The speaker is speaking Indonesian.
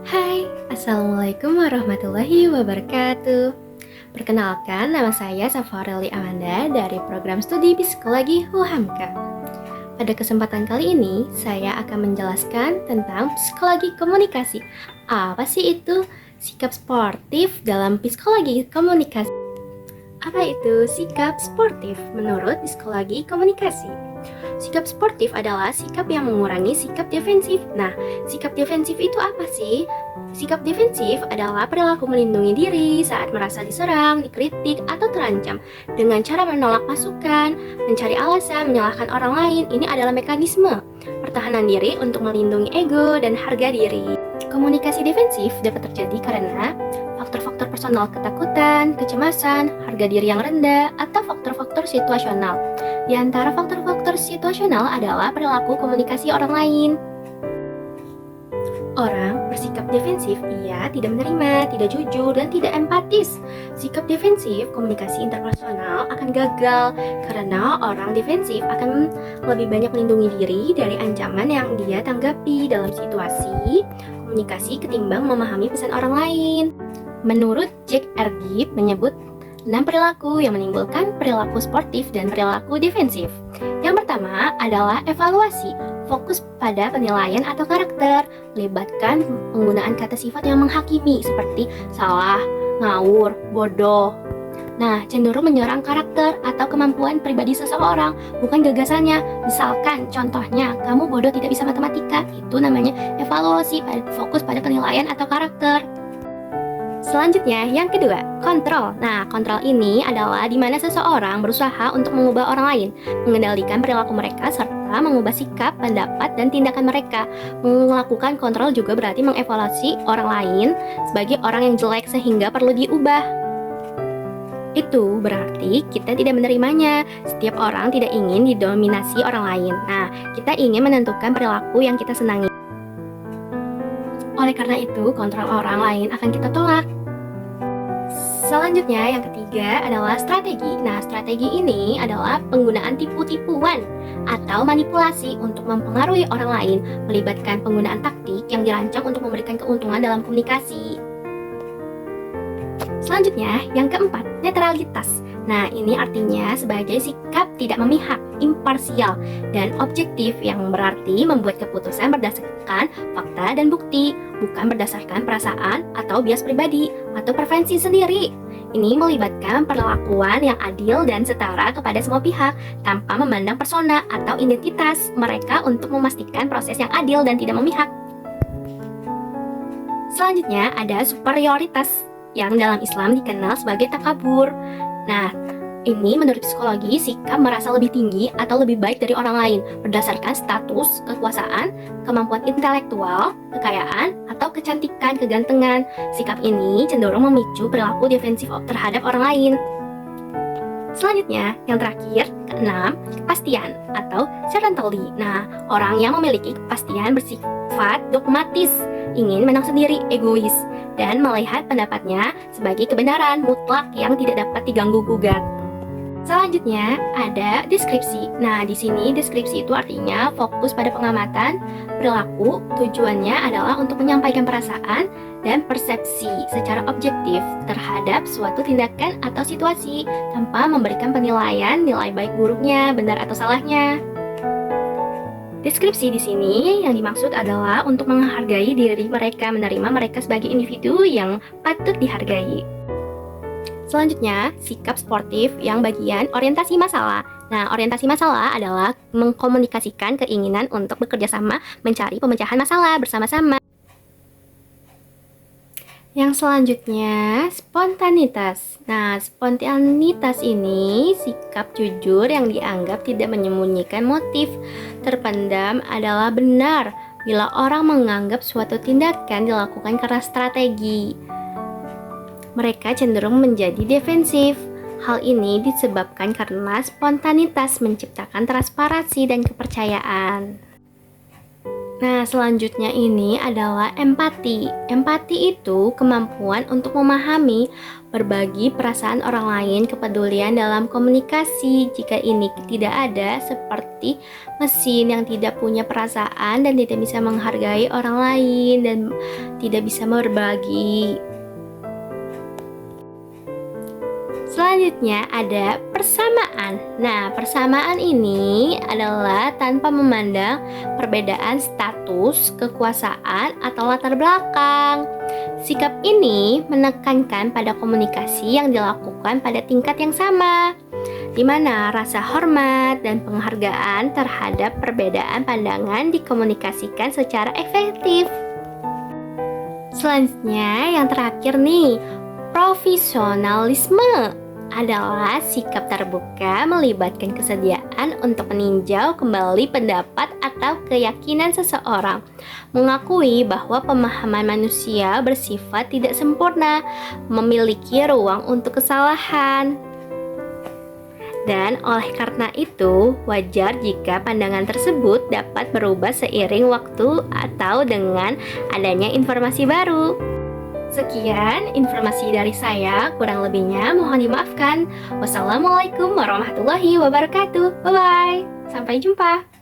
Hai, Assalamualaikum warahmatullahi wabarakatuh. Perkenalkan, nama saya Safareli Amanda dari program studi Psikologi UHAMKA. Pada kesempatan kali ini, saya akan menjelaskan tentang psikologi komunikasi. Apa sih itu? Sikap sportif dalam psikologi komunikasi. Apa itu sikap sportif menurut psikologi komunikasi? Sikap sportif adalah sikap yang mengurangi sikap defensif. Nah, sikap defensif itu apa sih? Sikap defensif adalah perilaku melindungi diri saat merasa diserang, dikritik, atau terancam. Dengan cara menolak masukan, mencari alasan, menyalahkan orang lain, ini adalah mekanisme pertahanan diri untuk melindungi ego dan harga diri. Komunikasi defensif dapat terjadi karena faktor-faktor personal ketakutan, kecemasan, harga diri yang rendah, atau faktor-faktor situasional. Di antara faktor-faktor situasional adalah perilaku komunikasi orang lain. Orang bersikap defensif, ia tidak menerima, tidak jujur, dan tidak empatis. Sikap defensif komunikasi interpersonal akan gagal karena orang defensif akan lebih banyak melindungi diri dari ancaman yang dia tanggapi dalam situasi komunikasi ketimbang memahami pesan orang lain. Menurut Jack R. Gibb menyebut 6 perilaku yang menimbulkan perilaku sportif dan perilaku defensif. Yang pertama adalah evaluasi, fokus pada penilaian atau karakter, melibatkan penggunaan kata sifat yang menghakimi seperti salah, ngawur, bodoh. Nah, cenderung menyerang karakter atau kemampuan pribadi seseorang, bukan gagasannya. Misalkan, contohnya, kamu bodoh tidak bisa matematika, itu namanya evaluasi, fokus pada penilaian atau karakter. Selanjutnya, yang kedua, kontrol. Nah, kontrol ini adalah di mana seseorang berusaha untuk mengubah orang lain, mengendalikan perilaku mereka, serta mengubah sikap, pendapat, dan tindakan mereka. Melakukan kontrol juga berarti mengevaluasi orang lain sebagai orang yang jelek sehingga perlu diubah. Itu berarti kita tidak menerimanya. Setiap orang tidak ingin didominasi orang lain. Nah, kita ingin menentukan perilaku yang kita senangi. Oleh karena itu, kontrol orang lain akan kita tolak. Selanjutnya, yang ketiga adalah strategi. Nah, strategi ini adalah penggunaan tipu-tipuan atau manipulasi untuk mempengaruhi orang lain, melibatkan penggunaan taktik yang dirancang untuk memberikan keuntungan dalam komunikasi. Selanjutnya, yang keempat, netralitas. Nah, ini artinya sebagai sikap tidak memihak, imparsial, dan objektif yang berarti membuat keputusan berdasarkan fakta dan bukti, bukan berdasarkan perasaan atau bias pribadi atau preferensi sendiri. Ini melibatkan perlakuan yang adil dan setara kepada semua pihak tanpa memandang persona atau identitas mereka untuk memastikan proses yang adil dan tidak memihak. Selanjutnya ada superioritas yang dalam Islam dikenal sebagai takabur. Nah, ini menurut psikologi sikap merasa lebih tinggi atau lebih baik dari orang lain berdasarkan status, kekuasaan, kemampuan intelektual, kekayaan, atau kecantikan, kegantengan. Sikap ini cenderung memicu perilaku defensif terhadap orang lain. Selanjutnya, yang terakhir, keenam, kepastian atau certainty. Nah, orang yang memiliki kepastian bersifat dogmatis, ingin menang sendiri, egois, dan melihat pendapatnya sebagai kebenaran mutlak yang tidak dapat diganggu-gugat. Selanjutnya ada deskripsi. Nah, di sini deskripsi itu artinya fokus pada pengamatan perilaku. Tujuannya adalah untuk menyampaikan perasaan dan persepsi secara objektif terhadap suatu tindakan atau situasi tanpa memberikan penilaian nilai baik buruknya, benar atau salahnya. Deskripsi di sini yang dimaksud adalah untuk menghargai diri mereka, menerima mereka sebagai individu yang patut dihargai. Selanjutnya, sikap sportif yang bagian orientasi masalah. Nah, orientasi masalah adalah mengkomunikasikan keinginan untuk bekerja sama mencari pemecahan masalah bersama-sama. Yang selanjutnya, spontanitas. Nah, spontanitas ini sikap jujur yang dianggap tidak menyembunyikan motif. Terpendam adalah benar bila orang menganggap suatu tindakan dilakukan karena strategi. Mereka cenderung menjadi defensif. Hal ini disebabkan karena spontanitas menciptakan transparansi dan kepercayaan. Nah, selanjutnya ini adalah empati. Empati itu kemampuan untuk memahami, berbagi perasaan orang lain, kepedulian dalam komunikasi. Jika ini tidak ada, seperti mesin yang tidak punya perasaan dan tidak bisa menghargai orang lain dan tidak bisa berbagi. Selanjutnya ada persamaan. Nah, persamaan ini adalah tanpa memandang perbedaan status, kekuasaan, atau latar belakang. Sikap ini menekankan pada komunikasi yang dilakukan pada tingkat yang sama, di mana rasa hormat dan penghargaan terhadap perbedaan pandangan dikomunikasikan secara efektif. Selanjutnya yang terakhir nih, profesionalisme adalah sikap terbuka melibatkan kesediaan untuk meninjau kembali pendapat atau keyakinan seseorang, mengakui bahwa pemahaman manusia bersifat tidak sempurna, memiliki ruang untuk kesalahan. Dan oleh karena itu, wajar jika pandangan tersebut dapat berubah seiring waktu atau dengan adanya informasi baru. Sekian informasi dari saya, kurang lebihnya mohon dimaafkan. Wassalamualaikum warahmatullahi wabarakatuh. Bye-bye. Sampai jumpa.